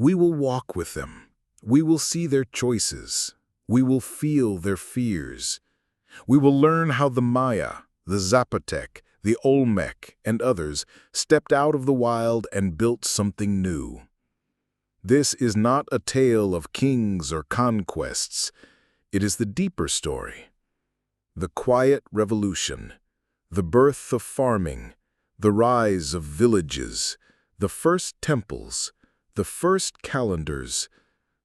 We will walk with them. We will see their choices. We will feel their fears. We will learn how the Maya, the Zapotec, the Olmec, and others stepped out of the wild and built something new. This is not a tale of kings or conquests. It is the deeper story. The quiet revolution, the birth of farming, the rise of villages, the first temples, the first calendars,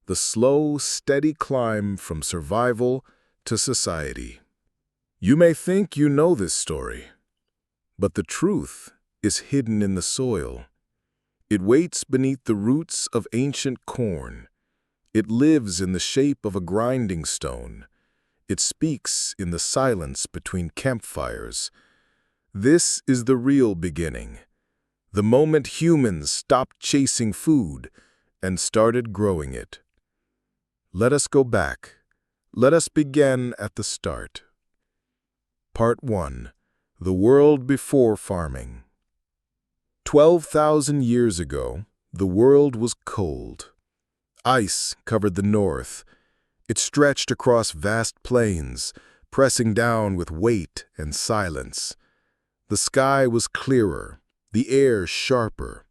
the slow, steady climb from survival to society. You may think you know this story, but the truth is hidden in the soil. It waits beneath the roots of ancient corn. It lives in the shape of a grinding stone. It speaks in the silence between campfires. This is the real beginning, the moment humans stopped chasing food and started growing it. Let us go back. Let us begin at the start. Part 1. The world before farming. 12,000 years ago, the world was cold. Ice covered the north. It stretched across vast plains, pressing down with weight and silence. The sky was clearer, the air sharper.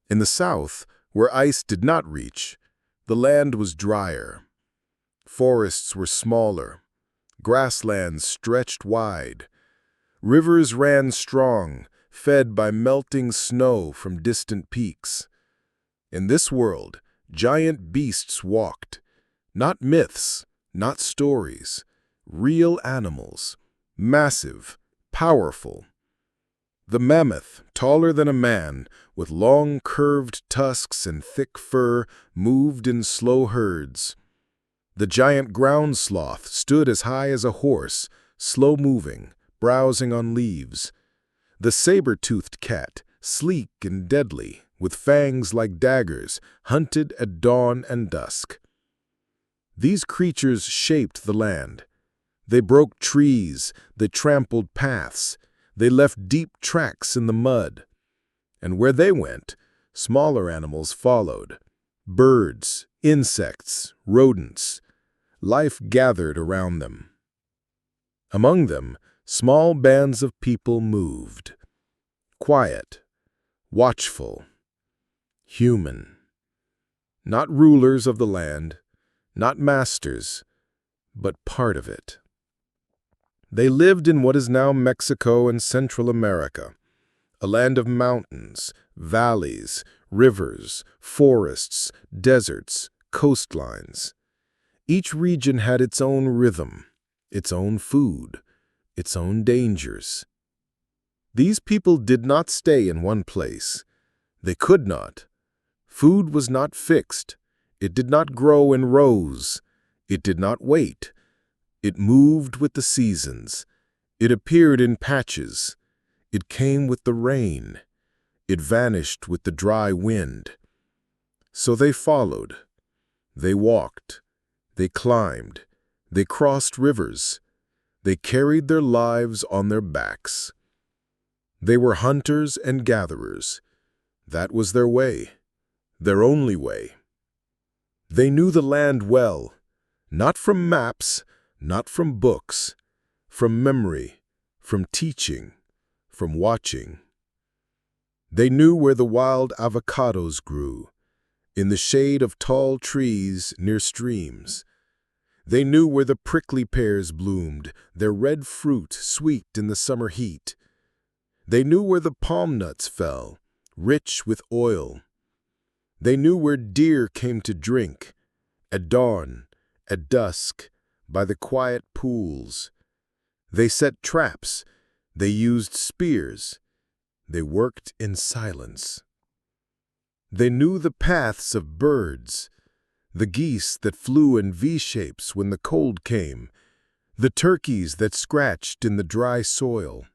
In the south, where ice did not reach, the land was drier. Forests were smaller. Grasslands stretched wide. Rivers ran strong, fed by melting snow from distant peaks. In this world, giant beasts walked. Not myths, not stories. Real animals. Massive, powerful. The mammoth, taller than a man, with long curved tusks and thick fur, moved in slow herds. The giant ground sloth stood as high as a horse, slow-moving, browsing on leaves. The saber-toothed cat, sleek and deadly, with fangs like daggers, hunted at dawn and dusk. These creatures shaped the land. They broke trees, they trampled paths, they left deep tracks in the mud. And where they went, smaller animals followed. Birds, insects, rodents. Life gathered around them. Among them, small bands of people moved. Quiet, watchful, human. Not rulers of the land, not masters, but part of it. They lived in what is now Mexico and Central America, a land of mountains, valleys, rivers, forests, deserts, coastlines. Each region had its own rhythm, its own food, its own dangers. These people did not stay in one place. They could not. Food was not fixed. It did not grow in rows. It did not wait. It moved with the seasons. It appeared in patches. It came with the rain. It vanished with the dry wind. So they followed. They walked. They climbed. They crossed rivers. They carried their lives on their backs. They were hunters and gatherers. That was their way, their only way. They knew the land well, not from maps, not from books, from memory, from teaching, from watching. They knew where the wild avocados grew, in the shade of tall trees near streams. They knew where the prickly pears bloomed, their red fruit sweet in the summer heat. They knew where the palm nuts fell, rich with oil. They knew where deer came to drink, at dawn, at dusk, by the quiet pools. They set traps. They used spears. They worked in silence. They knew the paths of birds, the geese that flew in V-shapes when the cold came, the turkeys that scratched in the dry soil.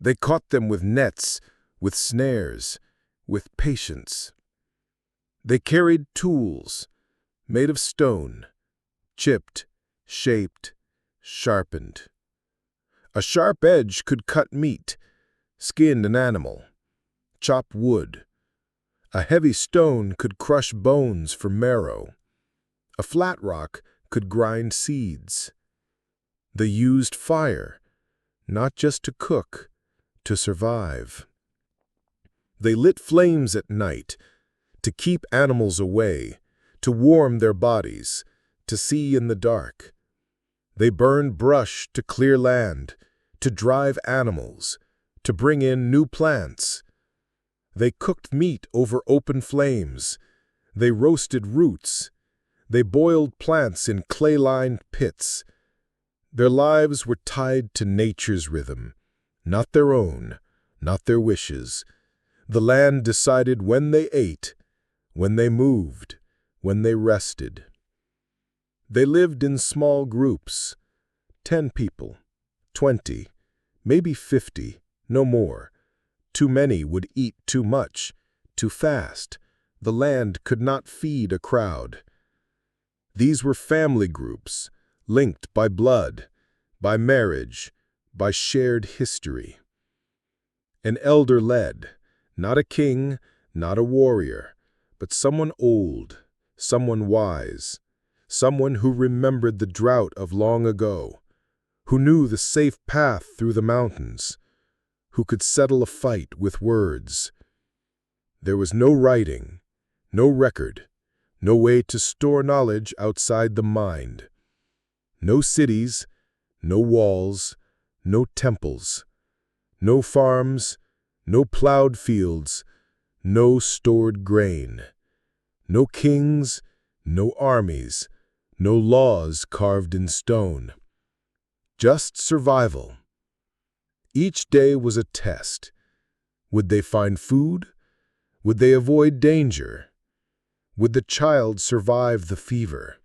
They caught them with nets, with snares, with patience. They carried tools, made of stone, chipped, shaped, sharpened. A sharp edge could cut meat, skin an animal, chop wood. A heavy stone could crush bones for marrow. A flat rock could grind seeds. They used fire, not just to cook, to survive. They lit flames at night, to keep animals away, to warm their bodies, to see in the dark. They burned brush to clear land, to drive animals, to bring in new plants. They cooked meat over open flames. They roasted roots. They boiled plants in clay-lined pits. Their lives were tied to nature's rhythm, not their own, not their wishes. The land decided when they ate, when they moved, when they rested. They lived in small groups, 10 people, 20, maybe 50, no more. Too many would eat too much, too fast. The land could not feed a crowd. These were family groups, linked by blood, by marriage, by shared history. An elder led, not a king, not a warrior, but someone old, someone wise, someone who remembered the drought of long ago, who knew the safe path through the mountains, who could settle a fight with words. There was no writing, no record, no way to store knowledge outside the mind. No cities, no walls, no temples, no farms, no plowed fields, no stored grain, no kings, no armies, no laws carved in stone. Just survival. Each day was a test. Would they find food? Would they avoid danger? Would the child survive the fever?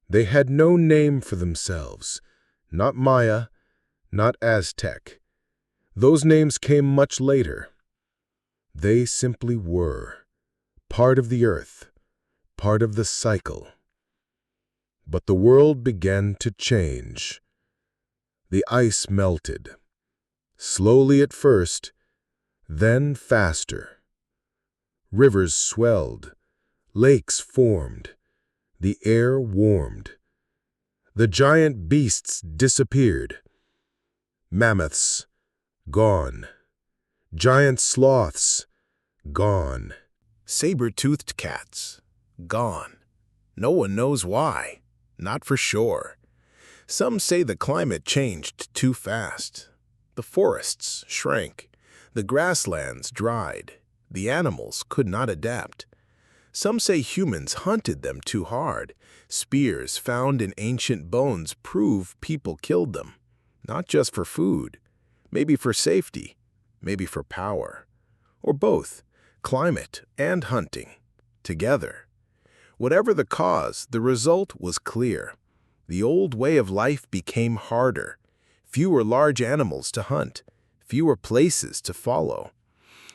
They had no name for themselves, not Maya, not Aztec. Those names came much later. They simply were, part of the earth, part of the cycle. But the world began to change. The ice melted, slowly at first, then faster. Rivers swelled, lakes formed, the air warmed. The giant beasts disappeared. Mammoths, gone. Giant sloths, gone. Saber-toothed cats, gone. No one knows why, not for sure. Some say the climate changed too fast. The forests shrank, the grasslands dried, the animals could not adapt. Some say humans hunted them too hard. Spears found in ancient bones prove people killed them, not just for food, maybe for safety, maybe for power, or both, climate and hunting, together. Whatever the cause, the result was clear. The old way of life became harder. Fewer large animals to hunt, fewer places to follow.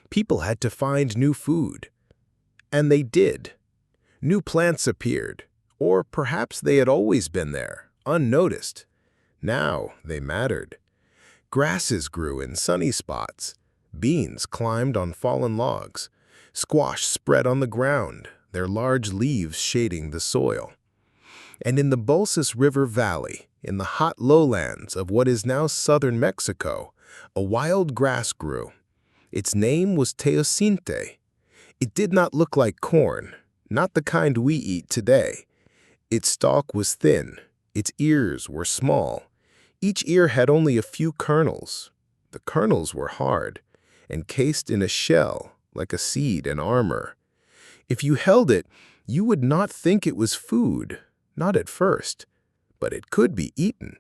People had to find new food. And they did. New plants appeared, or perhaps they had always been there, unnoticed. Now they mattered. Grasses grew in sunny spots. Beans climbed on fallen logs. Squash spread on the ground, their large leaves shading the soil. And in the Bolsas River Valley, in the hot lowlands of what is now southern Mexico, a wild grass grew. Its name was teosinte. It did not look like corn, not the kind we eat today. Its stalk was thin, its ears were small. Each ear had only a few kernels. The kernels were hard, encased in a shell, like a seed and armor. If you held it, you would not think it was food, not at first, but it could be eaten.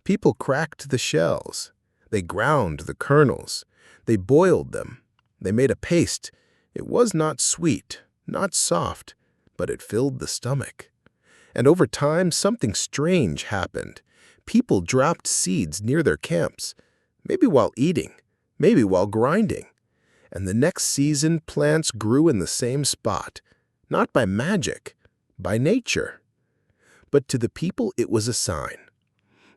People cracked the shells. They ground the kernels. They boiled them. They made a paste. It was not sweet, not soft, but it filled the stomach. And over time, something strange happened. People dropped seeds near their camps, maybe while eating, maybe while grinding. And the next season, plants grew in the same spot, not by magic, by nature. But to the people, it was a sign.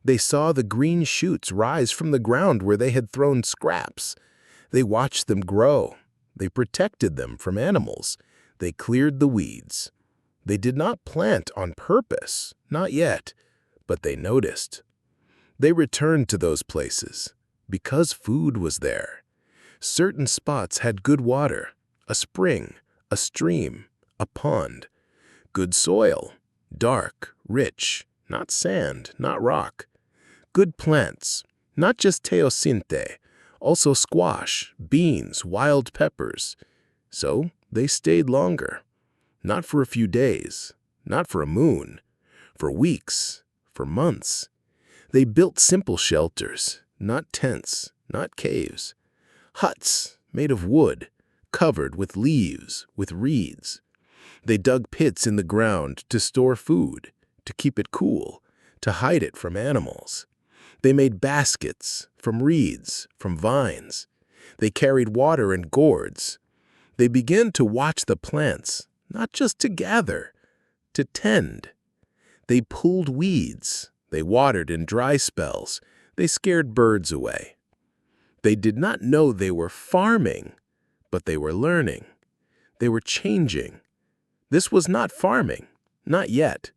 They saw the green shoots rise from the ground where they had thrown scraps. They watched them grow. They protected them from animals. They cleared the weeds. They did not plant on purpose, not yet, but they noticed. They returned to those places because food was there. Certain spots had good water, a spring, a stream, a pond, good soil, dark, rich, not sand, not rock, good plants, not just teosinte, also squash, beans, wild peppers. So they stayed longer, not for a few days, not for a moon, for weeks, for months. They built simple shelters, not tents, not caves, huts made of wood, covered with leaves, with reeds. They dug pits in the ground to store food, to keep it cool, to hide it from animals. They made baskets from reeds, from vines. They carried water in gourds. They began to watch the plants, not just to gather, to tend. They pulled weeds. They watered in dry spells. They scared birds away. They did not know they were farming, but they were learning. They were changing. This was not farming, not yet.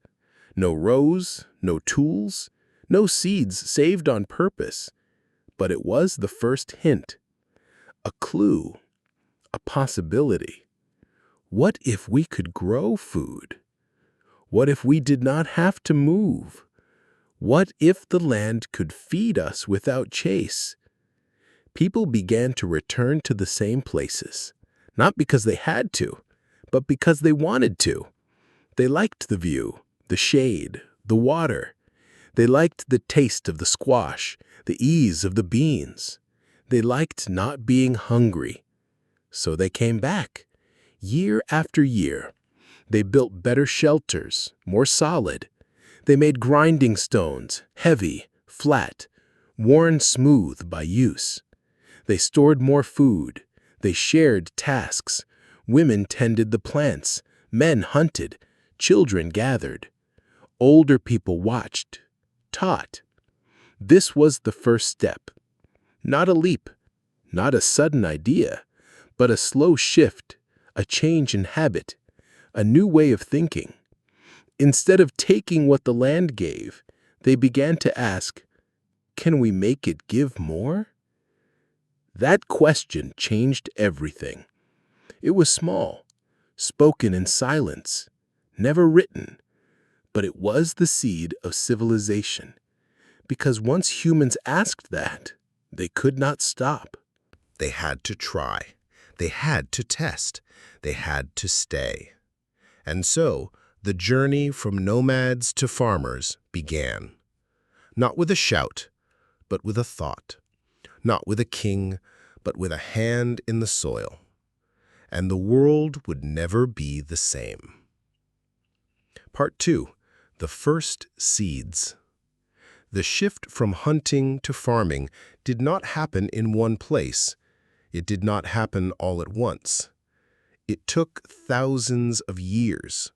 No rows, no tools, no seeds saved on purpose. But it was the first hint, a clue, a possibility. What if we could grow food? What if we did not have to move? What if the land could feed us without chase? People began to return to the same places, not because they had to, but because they wanted to. They liked the view, the shade, the water. They liked the taste of the squash, the ease of the beans. They liked not being hungry. So they came back, year after year. They built better shelters, more solid. They made grinding stones, heavy, flat, worn smooth by use. They stored more food. They shared tasks. Women tended the plants. Men hunted. Children gathered. Older people watched, taught. This was the first step. Not a leap, not a sudden idea, but a slow shift, a change in habit, a new way of thinking. Instead of taking what the land gave, they began to ask, can we make it give more? That question changed everything. It was small, spoken in silence, never written, but it was the seed of civilization. Because once humans asked that, they could not stop. They had to try. They had to test. They had to stay. And so, the journey from nomads to farmers began. Not with a shout, but with a thought. Not with a king, but with a hand in the soil. And the world would never be the same. Part 2. The first seeds. The shift from hunting to farming did not happen in one place. It did not happen all at once. It took thousands of years.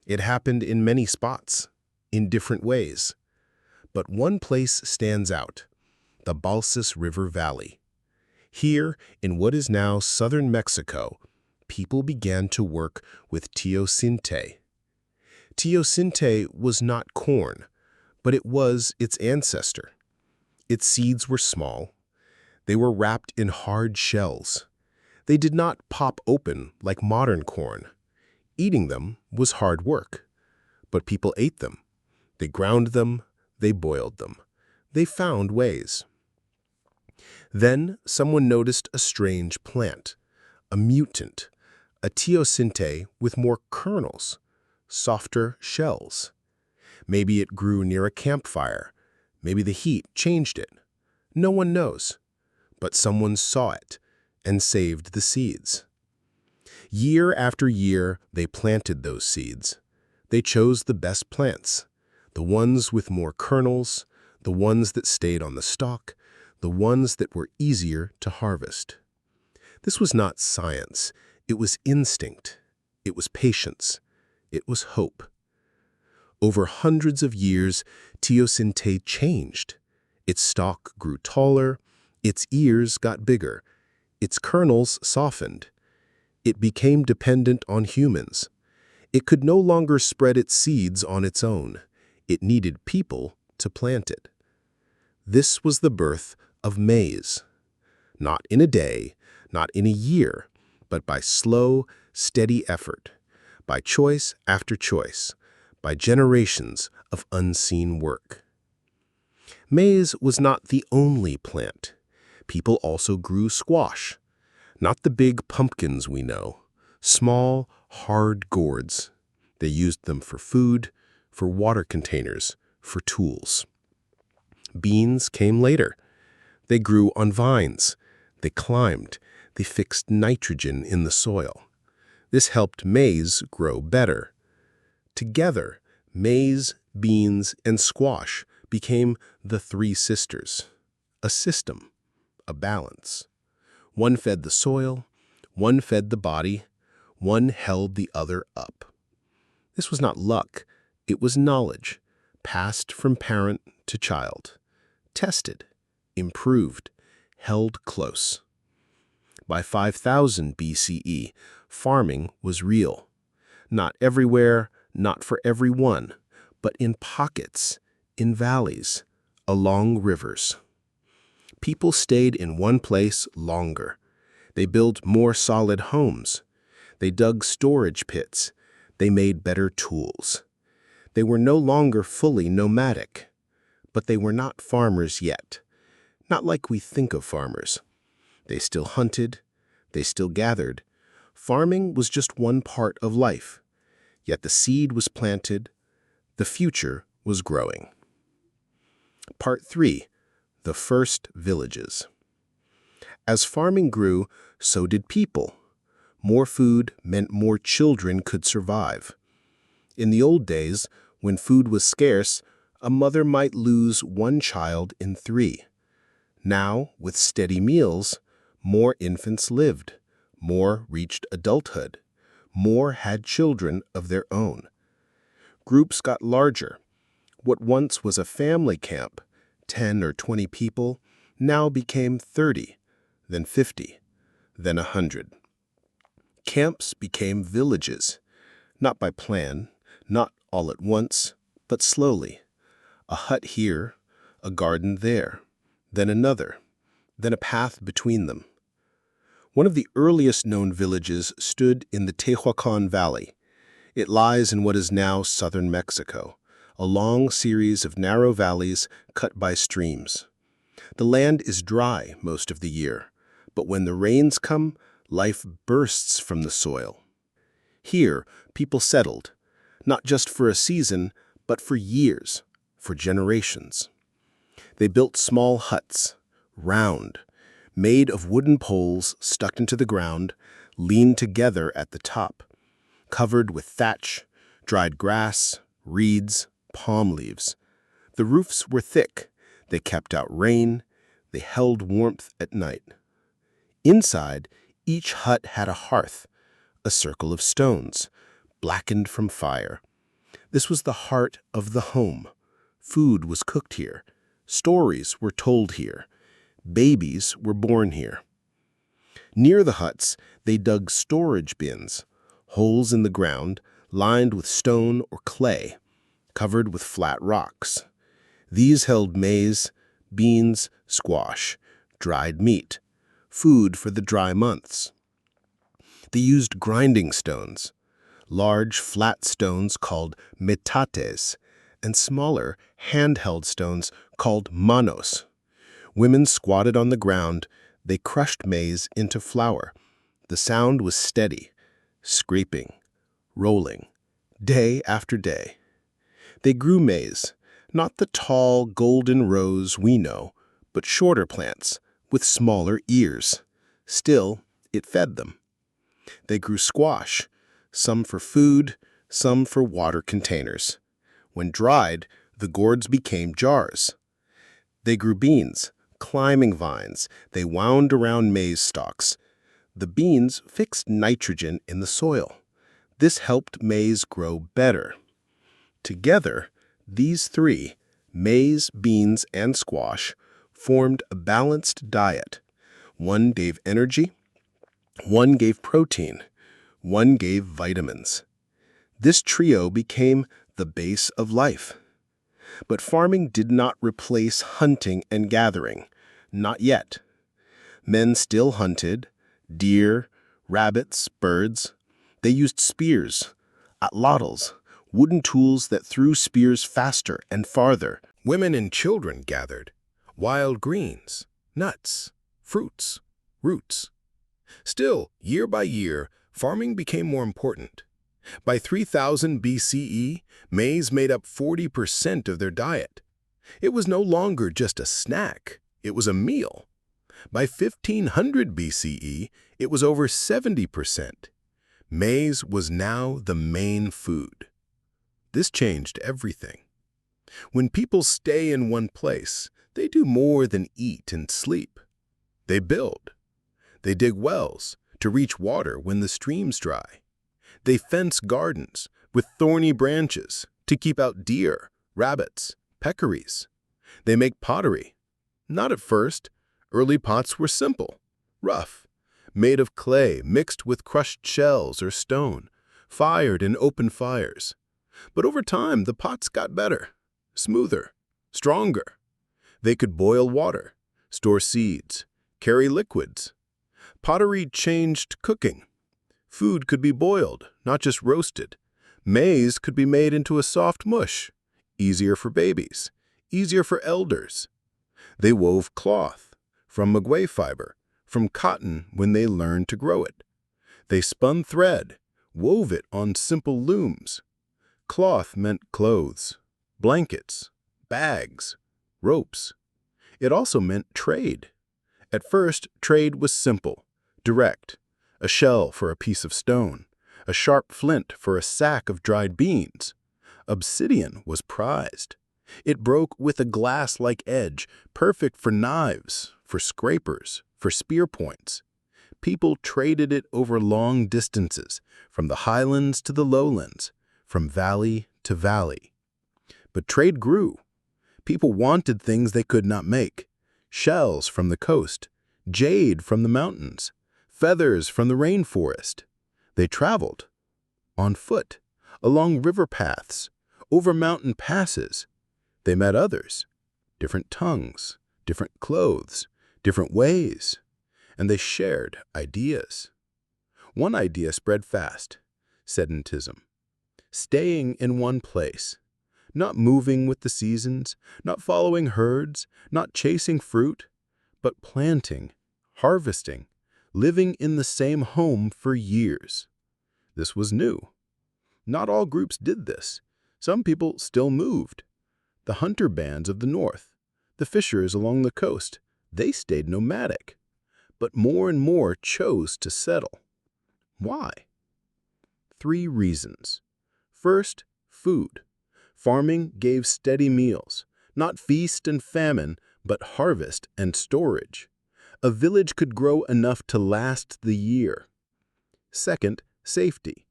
It happened in many spots, in different ways. But one place stands out, the Balsas River Valley. Here, in what is now southern Mexico, people began to work with teosinte. Teosinte was not corn, but it was its ancestor. Its seeds were small. They were wrapped in hard shells. They did not pop open like modern corn. Eating them was hard work, but people ate them. They ground them, they boiled them. They found ways. Then someone noticed a strange plant, a mutant, a teosinte with more kernels, softer shells. Maybe it grew near a campfire. Maybe the heat changed it. No one knows. But someone saw it and saved the seeds. Year after year, they planted those seeds. They chose the best plants, the ones with more kernels, the ones that stayed on the stalk, the ones that were easier to harvest. This was not science. It was instinct. It was patience. It was hope. Over hundreds of years, teosinte changed. Its stalk grew taller, its ears got bigger, its kernels softened, It became dependent on humans. It could no longer spread its seeds on its own. It needed people to plant it. This was the birth of maize. Not in a day, not in a year, but by slow, steady effort, by choice after choice, by generations of unseen work. Maize was not the only plant. People also grew squash, not the big pumpkins we know, small, hard gourds. They used them for food, for water containers, for tools. Beans came later. They grew on vines. They climbed. They fixed nitrogen in the soil. This helped maize grow better. Together, maize, beans, and squash became the three sisters, a system, a balance. One fed the soil, one fed the body, one held the other up. This was not luck, it was knowledge, passed from parent to child, tested, improved, held close. By 5000 BCE, farming was real. Not everywhere, not for everyone, but in pockets, in valleys, along rivers. People stayed in one place longer. They built more solid homes. They dug storage pits. They made better tools. They were no longer fully nomadic. But they were not farmers yet. Not like we think of farmers. They still hunted. They still gathered. Farming was just one part of life. Yet the seed was planted. The future was growing. Part 3. The first villages. As farming grew, so did people. More food meant more children could survive. In the old days, when food was scarce, a mother might lose one child in 3. Now, with steady meals, more infants lived, more reached adulthood, more had children of their own. Groups got larger. What once was a family camp, 10 or 20 people, now became 30, then 50, then 100. Camps became villages, not by plan, not all at once, but slowly. A hut here, a garden there, then another, then a path between them. One of the earliest known villages stood in the Tehuacan Valley. It lies in what is now southern Mexico, a long series of narrow valleys cut by streams. The land is dry most of the year, but when the rains come, life bursts from the soil. Here, people settled, not just for a season, but for years, for generations. They built small huts, round, made of wooden poles stuck into the ground, leaned together at the top, covered with thatch, dried grass, reeds, palm leaves. The roofs were thick. They kept out rain. They held warmth at night. Inside, each hut had a hearth, a circle of stones, blackened from fire. This was the heart of the home. Food was cooked here. Stories were told here. Babies were born here. Near the huts, they dug storage bins, holes in the ground, lined with stone or clay, covered with flat rocks. These held maize, beans, squash, dried meat, food for the dry months. They used grinding stones, large flat stones called metates, and smaller handheld stones called manos. Women squatted on the ground. They crushed maize into flour. The sound was steady, scraping, rolling, day after day. They grew maize, not the tall golden rows we know, but shorter plants with smaller ears. Still, it fed them. They grew squash, some for food, some for water containers. When dried, the gourds became jars. They grew beans, climbing vines. They wound around maize stalks. The beans fixed nitrogen in the soil. This helped maize grow better. Together, these 3, maize, beans, and squash, formed a balanced diet. One gave energy, one gave protein, One gave vitamins. This trio became the base of life. But farming did not replace hunting and gathering. Not yet. Men still hunted deer, rabbits, birds. They used spears, atlatls, wooden tools that threw spears faster and farther. Women and children gathered wild greens, nuts, fruits, roots. Still, year by year, farming became more important. By 3000 BCE, maize made up 40% of their diet. It was no longer just a snack, it was a meal. By 1500 BCE, it was over 70%. Maize was now the main food. This changed everything. When people stay in one place, they do more than eat and sleep. They build. They dig wells to reach water when the streams dry. They fence gardens with thorny branches to keep out deer, rabbits, peccaries. They make pottery. Not at first. Early pots were simple, rough, made of clay mixed with crushed shells or stone, fired in open fires. But over time, the pots got better, smoother, stronger. They could boil water, store seeds, carry liquids. Pottery changed cooking. Food could be boiled, not just roasted. Maize could be made into a soft mush, easier for babies, easier for elders. They wove cloth from maguey fiber, from cotton when they learned to grow it. They spun thread, wove it on simple looms. Cloth meant clothes, blankets, bags, ropes. It also meant trade. At first, trade was simple, direct. A shell for a piece of stone, a sharp flint for a sack of dried beans. Obsidian was prized. It broke with a glass-like edge, perfect for knives, for scrapers, for spear points. People traded it over long distances, from the highlands to the lowlands, from valley to valley. But trade grew. People wanted things they could not make. Shells from the coast, jade from the mountains, feathers from the rainforest. They traveled on foot, along river paths, over mountain passes. They met others, different tongues, different clothes, different ways, and they shared ideas. One idea spread fast: sedentism. Staying in one place, not moving with the seasons, not following herds, not chasing fruit, but planting, harvesting, living in the same home for years. This was new. Not all groups did this. Some people still moved. The hunter bands of the north, the fishers along the coast, they stayed nomadic. But more and more chose to settle. Why? 3 reasons. First, food. Farming gave steady meals, not feast and famine, but harvest and storage. A village could grow enough to last the year. Second, safety.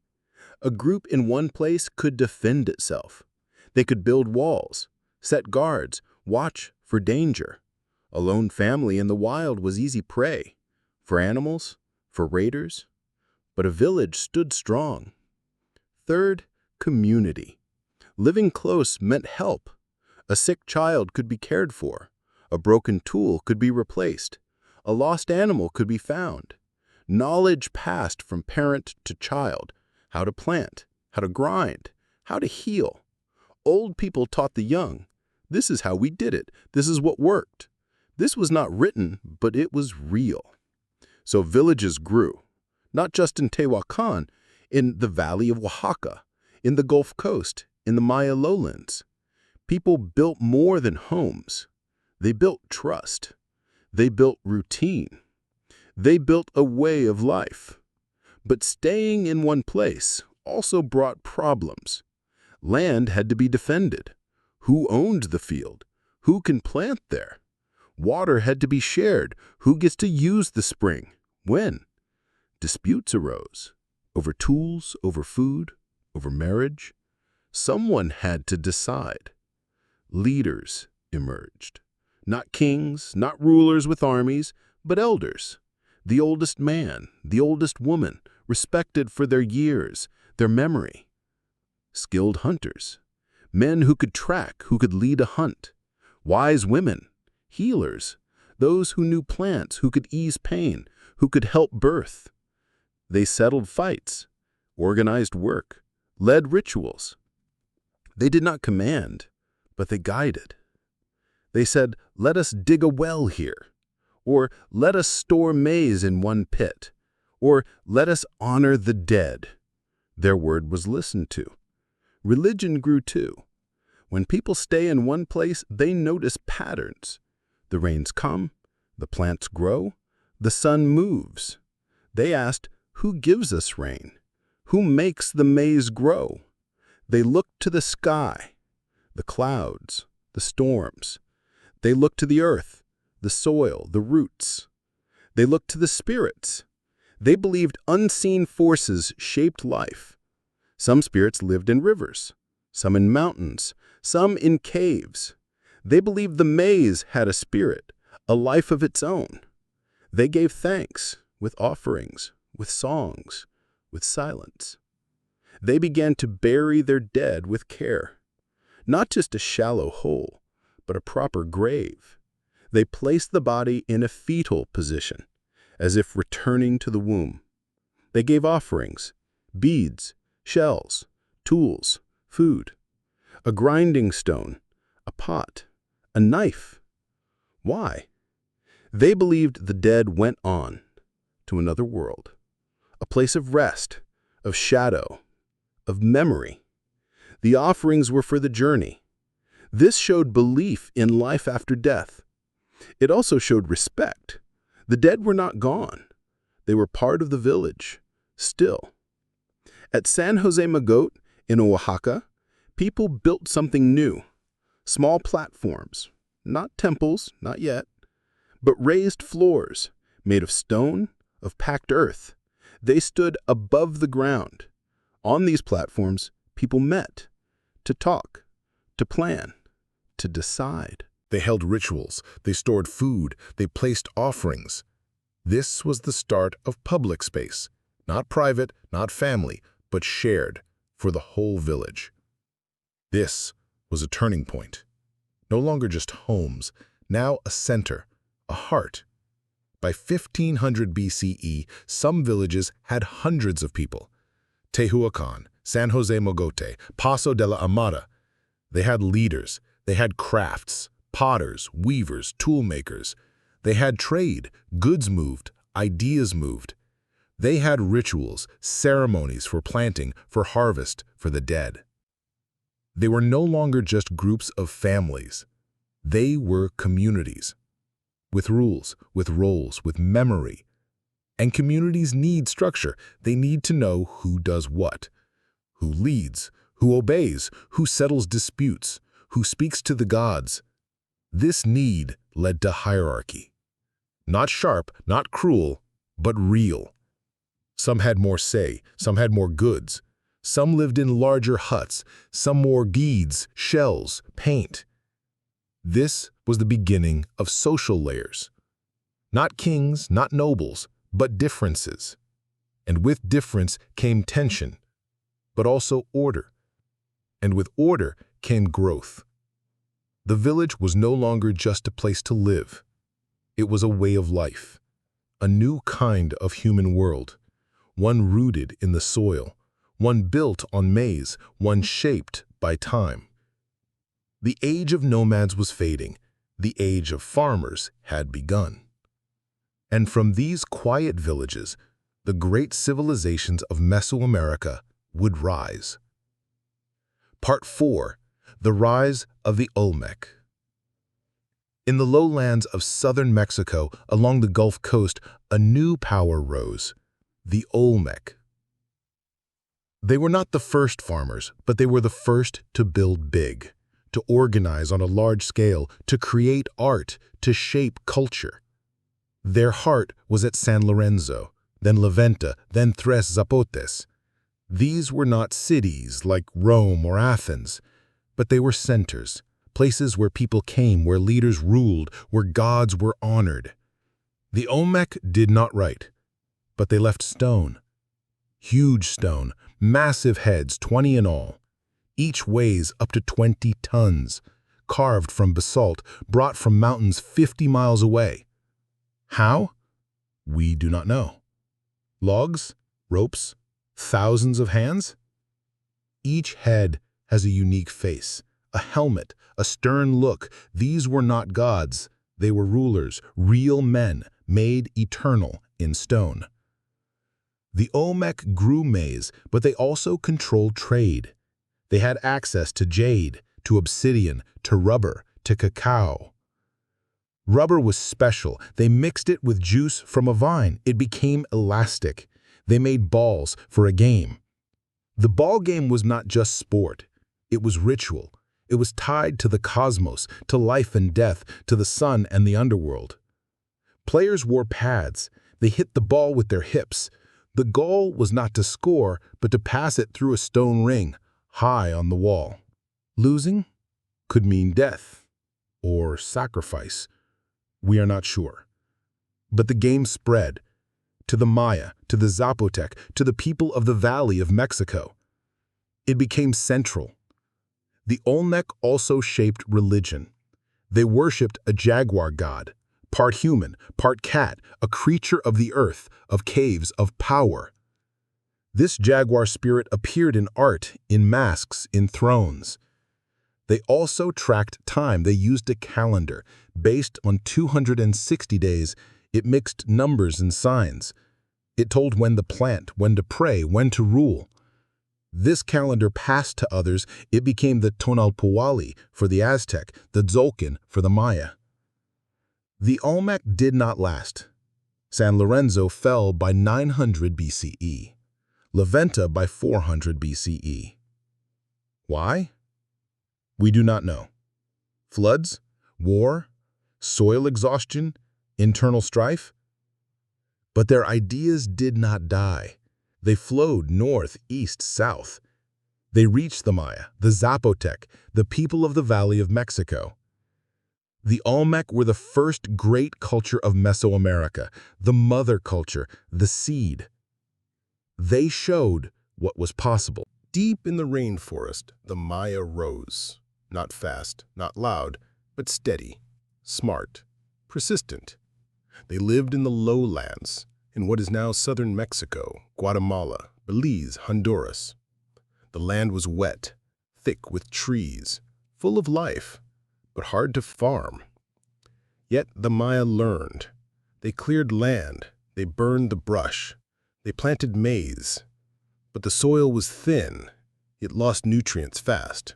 A group in one place could defend itself. They could build walls, set guards, watch for danger. A lone family in the wild was easy prey, for animals, for raiders. But a village stood strong. Third, community. Living close meant help. A sick child could be cared for. A broken tool could be replaced. A lost animal could be found. Knowledge passed from parent to child: how to plant, how to grind, how to heal. Old people taught the young. This is how we did it. This is what worked. This was not written, but it was real. So villages grew, not just in Tehuacan, in the valley of Oaxaca, in the Gulf Coast, in the Maya lowlands. People built more than homes. They built trust. They built routine. They built a way of life. But staying in one place also brought problems. Land had to be defended. Who owned the field? Who can plant there? Water had to be shared. Who gets to use the spring? When? Disputes arose over tools, over food, over marriage. Someone had to decide. Leaders emerged. Not kings, not rulers with armies, but elders. The oldest man, the oldest woman, respected for their years, their memory. Skilled hunters, men who could track, who could lead a hunt. Wise women, healers, those who knew plants, who could ease pain, who could help birth. They settled fights, organized work, led rituals. They did not command, but they guided. They said, "Let us dig a well here," or "Let us store maize in one pit," or "Let us honor the dead." Their word was listened to. Religion grew too. When people stay in one place, they notice patterns. The rains come, the plants grow, the sun moves. They asked, "Who gives us rain? Who makes the maize grow?" They looked to the sky, the clouds, the storms. They looked to the earth, the soil, the roots. They looked to the spirits. They believed unseen forces shaped life. Some spirits lived in rivers, some in mountains, some in caves. They believed the maize had a spirit, a life of its own. They gave thanks with offerings, with songs, with silence. They began to bury their dead with care. Not just a shallow hole, but a proper grave. They placed the body in a fetal position, as if returning to the womb. They gave offerings, beads, shells, tools, food, a grinding stone, a pot, a knife. Why? They believed the dead went on to another world, a place of rest, of shadow, of memory. The offerings were for the journey. This showed belief in life after death. It also showed respect. The dead were not gone. They were part of the village, still. At San Jose Magote in Oaxaca, people built something new. Small platforms, not temples, not yet, but raised floors made of stone, of packed earth. They stood above the ground. On these platforms, people met to talk, to plan, to decide. They held rituals, they stored food, they placed offerings. This was the start of public space, not private, not family, but shared for the whole village. This was a turning point. No longer just homes, now a center, a heart. By 1500 BCE, some villages had hundreds of people. Tehuacan, San Jose Mogote, Paso de la Amada. They had leaders, they had crafts, potters, weavers, toolmakers. They had trade, goods moved, ideas moved. They had rituals, ceremonies for planting, for harvest, for the dead. They were no longer just groups of families. They were communities, with rules, with roles, with memory. And communities need structure. They need to know who does what, who leads, who obeys, who settles disputes, who speaks to the gods. This need led to hierarchy. Not sharp, not cruel, but real. Some had more say, some had more goods. Some lived in larger huts, some wore beads, shells, paint. This was the beginning of social layers. Not kings, not nobles, but differences. And with difference came tension, but also order. And with order came growth. The village was no longer just a place to live. It was a way of life, a new kind of human world, one rooted in the soil, one built on maize, one shaped by time. The age of nomads was fading. The age of farmers had begun. And from these quiet villages, the great civilizations of Mesoamerica would rise. Part 4. The Rise of the Olmec. In the lowlands of southern Mexico, along the Gulf Coast, a new power rose, the Olmec. They were not the first farmers, but they were the first to build big, to organize on a large scale, to create art, to shape culture. Their heart was at San Lorenzo, then La Venta, then Tres Zapotes. These were not cities like Rome or Athens, but they were centers, places where people came, where leaders ruled, where gods were honored. The Olmec did not write, but they left stone. Huge stone, massive heads, 20 in all. Each weighs up to 20 tons, carved from basalt, brought from mountains 50 miles away. How? We do not know. Logs? Ropes? Thousands of hands? Each head has a unique face, a helmet, a stern look. These were not gods. They were rulers, real men, made eternal in stone. The Olmec grew maize, but they also controlled trade. They had access to jade, to obsidian, to rubber, to cacao. Rubber was special. They mixed it with juice from a vine. It became elastic. They made balls for a game. The ball game was not just sport. It was ritual. It was tied to the cosmos, to life and death, to the sun and the underworld. Players wore pads. They hit the ball with their hips. The goal was not to score, but to pass it through a stone ring, high on the wall. Losing could mean death or sacrifice. We are not sure. But the game spread to the Maya, to the Zapotec, to the people of the Valley of Mexico. It became central. The Olmec also shaped religion. They worshipped a jaguar god, part human, part cat, a creature of the earth, of caves, of power. This jaguar spirit appeared in art, in masks, in thrones. They also tracked time. They used a calendar. Based on 260 days, it mixed numbers and signs. It told when to plant, when to pray, when to rule. This calendar passed to others. It became the Tonalpohualli for the Aztec, the Tzolk'in for the Maya. The Olmec did not last. San Lorenzo fell by 900 BCE. La Venta by 400 BCE. Why? We do not know. Floods? War? Soil exhaustion? Internal strife? But their ideas did not die. They flowed north, east, south. They reached the Maya, the Zapotec, the people of the Valley of Mexico. The Olmec were the first great culture of Mesoamerica, the mother culture, the seed. They showed what was possible. Deep in the rainforest, the Maya rose. Not fast, not loud, but steady, smart, persistent. They lived in the lowlands, in what is now southern Mexico, Guatemala, Belize, Honduras. The land was wet, thick with trees, full of life, but hard to farm. Yet the Maya learned. They cleared land, they burned the brush, they planted maize. But the soil was thin, it lost nutrients fast.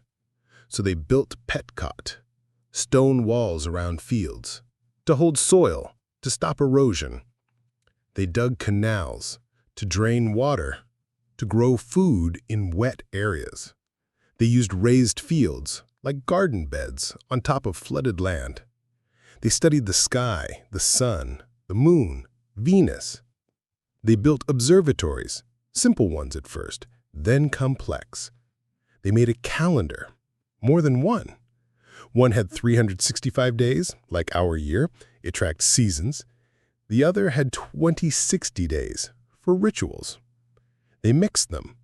So they built petcot, stone walls around fields, to hold soil, to stop erosion. They dug canals to drain water, to grow food in wet areas. They used raised fields, like garden beds, on top of flooded land. They studied the sky, the sun, the moon, Venus. They built observatories, simple ones at first, then complex. They made a calendar, more than one. One had 365 days, like our year. It tracked seasons. The other had 2060 days, for rituals. They mixed them.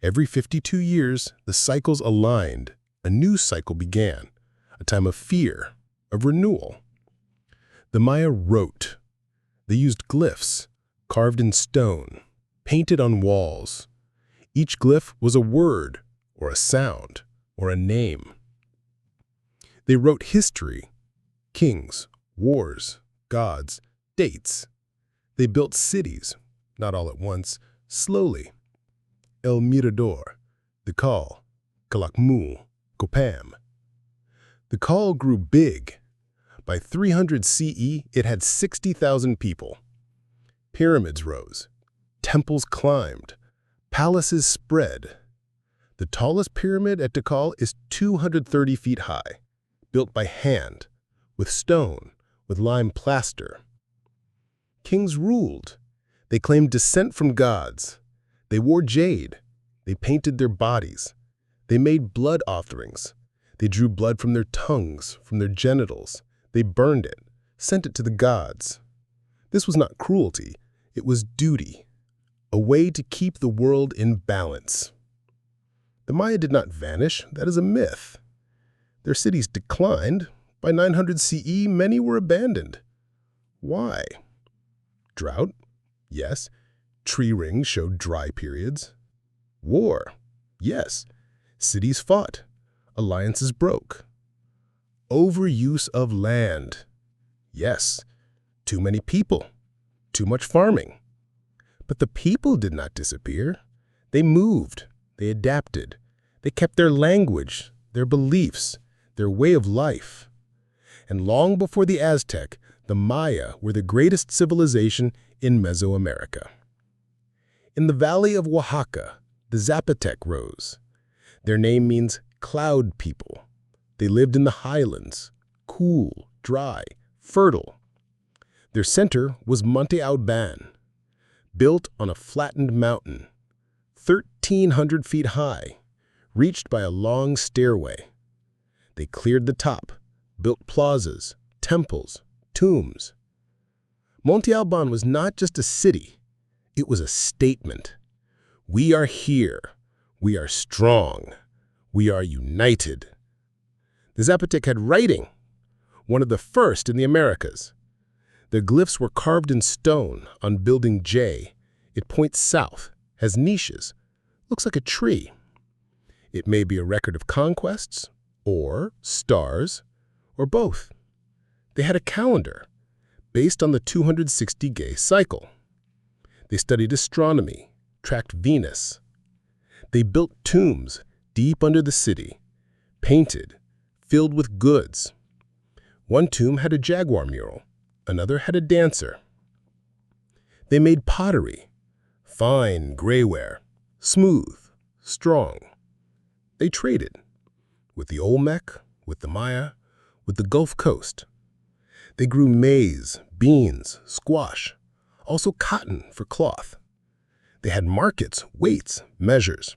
Every 52 years, the cycles aligned. A new cycle began, a time of fear, of renewal. The Maya wrote. They used glyphs, carved in stone, painted on walls. Each glyph was a word, or a sound, or a name. They wrote history, kings, wars, gods, dates. They built cities, not all at once, slowly. El Mirador, the Call, Calakmul, Copam. The Call grew big. By 300 CE, it had 60,000 people. Pyramids rose, temples climbed, palaces spread. The tallest pyramid at Tikal is 230 feet high, built by hand, with stone, with lime plaster. Kings ruled. They claimed descent from gods. They wore jade. They painted their bodies. They made blood offerings. They drew blood from their tongues, from their genitals. They burned it, sent it to the gods. This was not cruelty. It was duty. a way to keep the world in balance. The Maya did not vanish, that is a myth. Their cities declined. By 900 CE, many were abandoned. Why? Drought? Yes. Tree rings showed dry periods. War? Yes. Cities fought. Alliances broke. Overuse of land? Yes. Too many people. Too much farming. But the people did not disappear. They moved. They adapted. They kept their language, their beliefs, their way of life. And long before the Aztec, the Maya were the greatest civilization in Mesoamerica. In the valley of Oaxaca, the Zapotec rose. Their name means cloud people. They lived in the highlands, cool, dry, fertile. Their center was Monte Alban, built on a flattened mountain, 1,300 feet high, reached by a long stairway. They cleared the top, built plazas, temples, tombs. Monte Alban was not just a city, it was a statement. We are here. We are strong. We are united. The Zapotec had writing, one of the first in the Americas. Their glyphs were carved in stone on Building J. It points south, has niches, looks like a tree. It may be a record of conquests, or stars, or both. They had a calendar based on the 260-day cycle. They studied astronomy, tracked Venus. They built tombs deep under the city, painted, filled with goods. One tomb had a jaguar mural, another had a dancer. They made pottery, fine grayware, smooth, strong. They traded with the Olmec, with the Maya, with the Gulf Coast. They grew maize, beans, squash, also cotton for cloth. They had markets, weights, measures.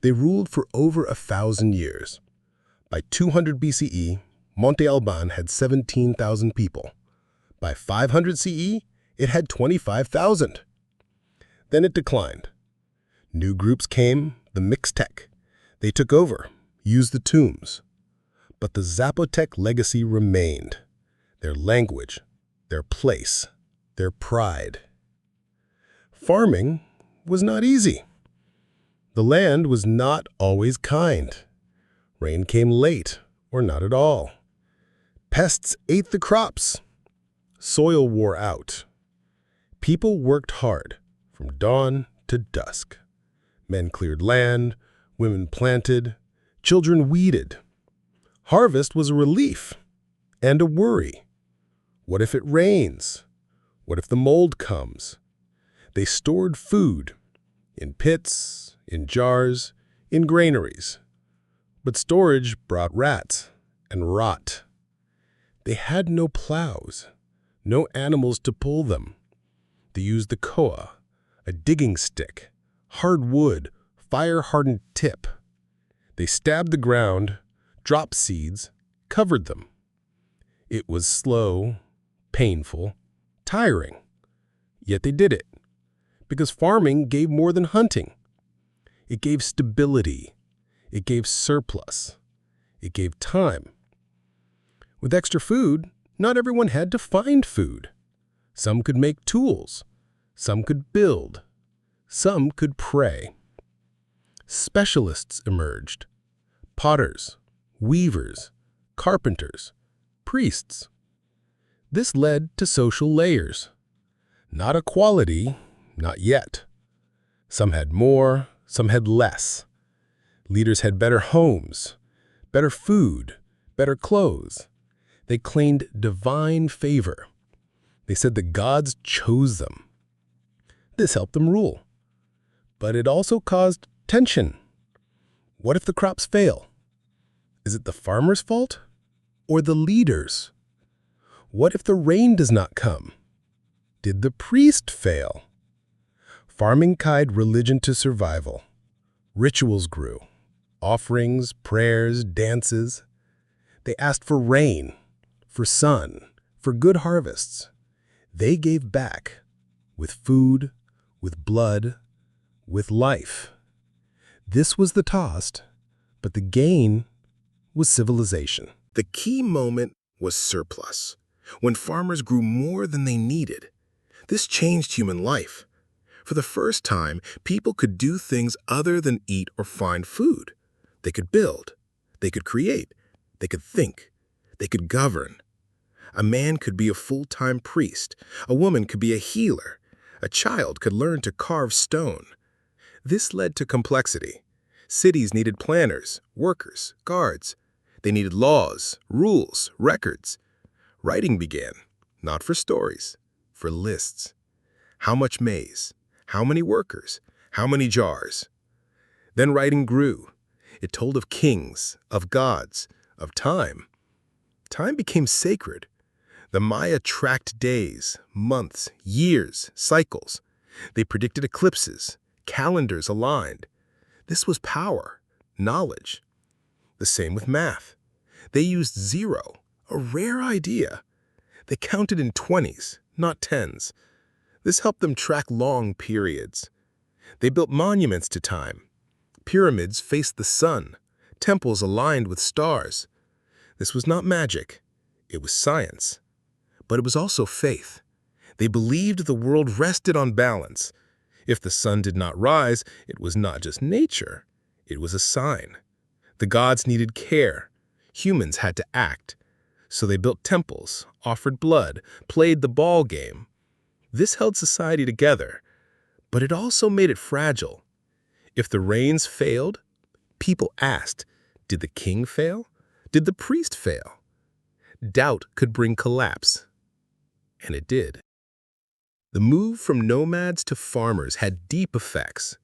They ruled for over 1,000 years. By 200 BCE, Monte Alban had 17,000 people. By 500 CE, it had 25,000. Then it declined. New groups came, the Mixtec. They took over, used the tombs. But the Zapotec legacy remained. Their language, their place, their pride. Farming was not easy. The land was not always kind. Rain came late or not at all. Pests ate the crops. Soil wore out. People worked hard from dawn to dusk. Men cleared land, women planted, children weeded. Harvest was a relief and a worry. What if it rains? What if the mold comes? They stored food in pits, in jars, in granaries. But storage brought rats and rot. They had no plows, no animals to pull them. They used the koa, a digging stick, hard wood, fire-hardened tip. They stabbed the ground, dropped seeds, covered them. It was slow, painful, tiring. Yet they did it, because farming gave more than hunting. It gave stability. It gave surplus. It gave time. With extra food, not everyone had to find food. Some could make tools. Some could build. Some could pray. Specialists emerged. Potters, weavers, carpenters, priests. This led to social layers. Not equality, not yet. Some had more, some had less. Leaders had better homes, better food, better clothes. They claimed divine favor. They said the gods chose them. This helped them rule. But it also caused tension. What if the crops fail? Is it the farmer's fault or the leader's? What if the rain does not come? Did the priest fail? Farming tied religion to survival. Rituals grew. Offerings, prayers, dances. They asked for rain, for sun, for good harvests. They gave back with food, with blood, with life. This was the toss, but the gain was civilization. The key moment was surplus, when farmers grew more than they needed. This changed human life. For the first time, people could do things other than eat or find food. They could build, they could create, they could think, they could govern. A man could be a full-time priest, a woman could be a healer, a child could learn to carve stone. This led to complexity. Cities needed planners, workers, guards. They needed laws, rules, records. Writing began, not for stories, for lists. How much maize? How many workers? How many jars? Then writing grew. It told of kings, of gods, of time. Time became sacred. The Maya tracked days, months, years, cycles. They predicted eclipses, calendars aligned. This was power, knowledge. The same with math. They used zero, a rare idea. They counted in 20s, not 10s. This helped them track long periods. They built monuments to time. Pyramids faced the sun, temples aligned with stars. This was not magic, it was science. But it was also faith. They believed the world rested on balance. If the sun did not rise, it was not just nature, it was a sign. The gods needed care. Humans had to act. So they built temples, offered blood, played the ball game. This held society together, but it also made it fragile. If the rains failed, people asked, did the king fail? Did the priest fail? Doubt could bring collapse. And it did. The move from nomads to farmers had deep effects.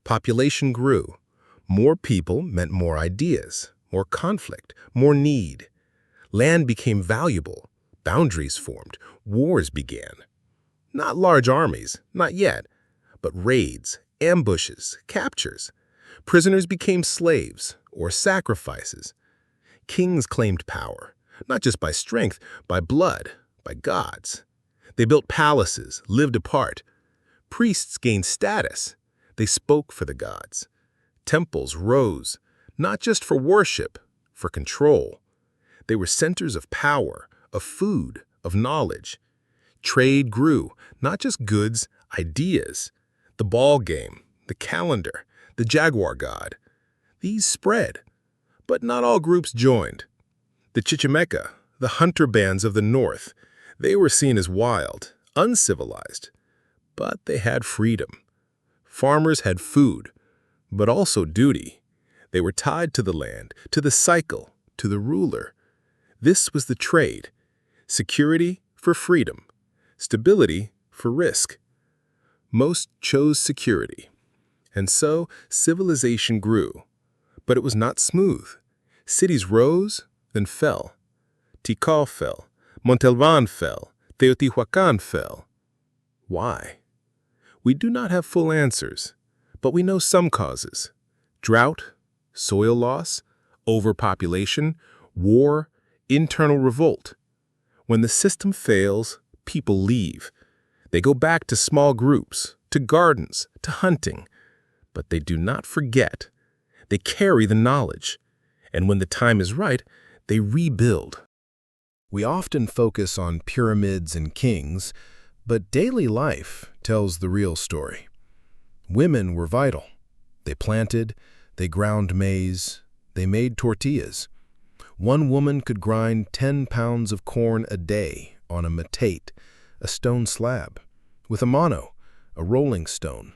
Population grew. More people meant more ideas, more conflict, more need. Land became valuable. Boundaries formed. Wars began. Not large armies, not yet, but raids, ambushes, captures. Prisoners became slaves or sacrifices. Kings claimed power, not just by strength, by blood, by gods. They built palaces, lived apart. Priests gained status. They spoke for the gods. Temples rose, not just for worship, for control. They were centers of power, of food, of knowledge. Trade grew, not just goods, ideas. The ball game, the calendar, the jaguar god. These spread, but not all groups joined. The Chichimeca, the hunter bands of the north, they were seen as wild, uncivilized, but they had freedom. Farmers had food, but also duty. They were tied to the land, to the cycle, to the ruler. This was the trade: security for freedom, stability for risk. Most chose security, and so civilization grew. But it was not smooth. Cities rose, then fell. Tikal fell, Montalban fell, Teotihuacan fell. Why? We do not have full answers, but we know some causes: drought, soil loss, overpopulation, war, internal revolt. When the system fails, people leave. They go back to small groups, to gardens, to hunting. But they do not forget. They carry the knowledge. And when the time is right, they rebuild. We often focus on pyramids and kings, but daily life tells the real story. Women were vital. They planted, they ground maize, they made tortillas. One woman could grind 10 pounds of corn a day on a metate, a stone slab, with a mano, a rolling stone.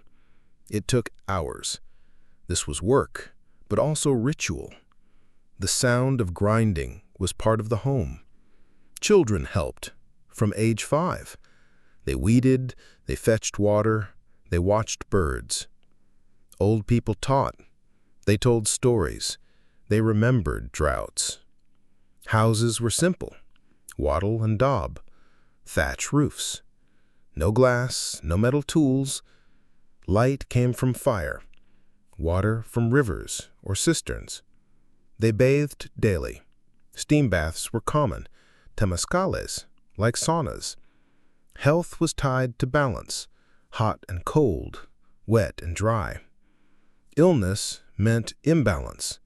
It took hours. This was work, but also ritual. The sound of grinding was part of the home. Children helped, from age 5. They weeded, they fetched water, they watched birds. Old people taught. They told stories. They remembered droughts. Houses were simple: wattle and daub, thatch roofs. No glass, no metal tools. Light came from fire, water from rivers or cisterns. They bathed daily. Steam baths were common, temazcales, like saunas. Health was tied to balance. hot and cold, wet and dry. Illness meant imbalance.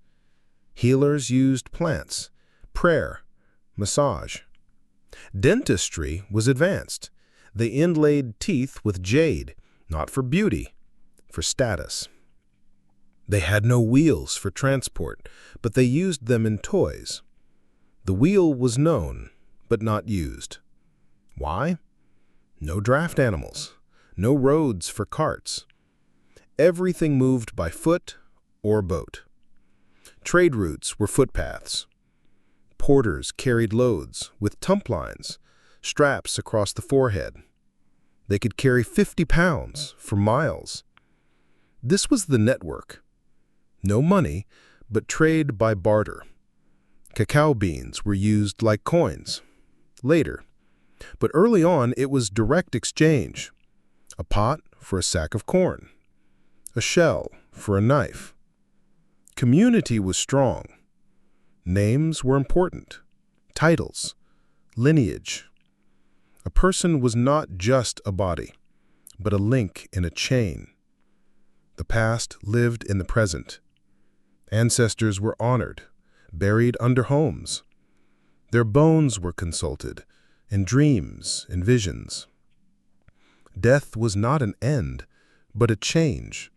Healers used plants, prayer, massage. Dentistry was advanced. They inlaid teeth with jade, not for beauty, for status. They had no wheels for transport, but they used them in toys. The wheel was known, but not used. Why? No draft animals, no roads for carts. Everything moved by foot or boat. Trade routes were footpaths. Porters carried loads with tump lines, straps across the forehead. They could carry 50 pounds for miles. This was the network. No money, but trade by barter. Cacao beans were used like coins. Later. But early on, it was direct exchange. A pot for a sack of corn. A shell for a knife. Community was strong. Names were important. Titles. Lineage. A person was not just a body, but a link in a chain. The past lived in the present. Ancestors were honored, buried under homes. Their bones were consulted, in dreams and visions. Death was not an end, but a change.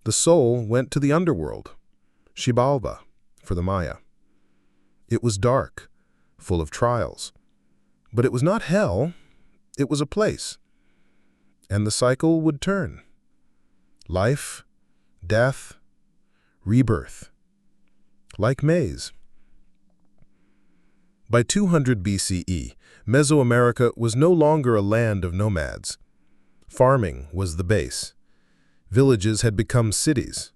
The soul went to the underworld, Xibalba, for the Maya. It was dark, full of trials. But it was not hell, it was a place. And the cycle would turn. Life, death, rebirth. Like maize. By 200 BCE, Mesoamerica was no longer a land of nomads. Farming was the base. Villages had become cities.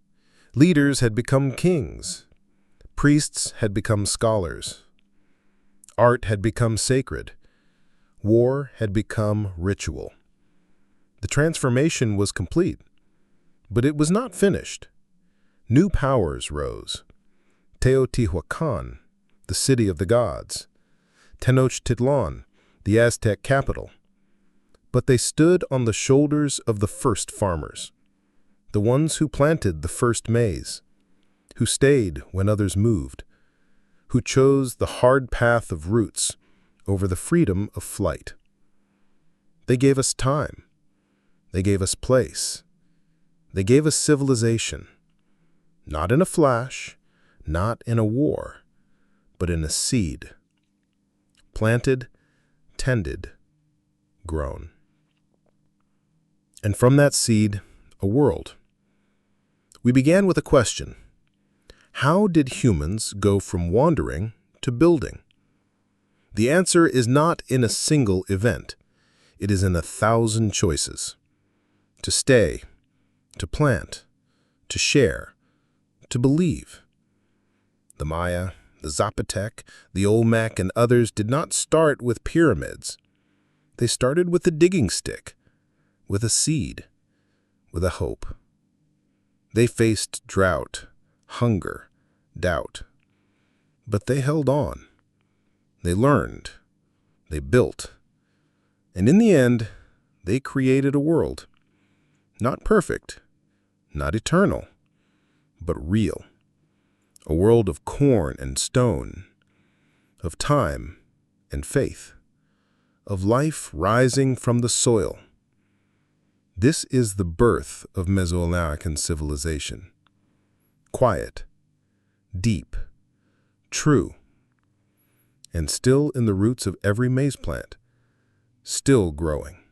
Leaders had become kings. Priests had become scholars. Art had become sacred. War had become ritual. The transformation was complete, but it was not finished. New powers rose. Teotihuacan, the city of the gods. Tenochtitlan, the Aztec capital. But they stood on the shoulders of the first farmers, the ones who planted the first maize, who stayed when others moved, who chose the hard path of roots over the freedom of flight. They gave us time. They gave us place. They gave us civilization. Not in a flash, not in a war, but in a seed. Planted, tended, grown. And from that seed, a world. We began with a question. How did humans go from wandering to building? The answer is not in a single event. It is in 1,000 choices. To stay, to plant, to share, to believe. The Maya, the Zapotec, the Olmec, and others did not start with pyramids. They started with a digging stick, with a seed, with a hope. They faced drought, hunger, doubt. But they held on. They learned. They built. And in the end, they created a world. Not perfect, not eternal, but real. A world of corn and stone, of time and faith, of life rising from the soil. This is the birth of Mesoamerican civilization. Quiet, deep, true, and still in the roots of every maize plant, still growing.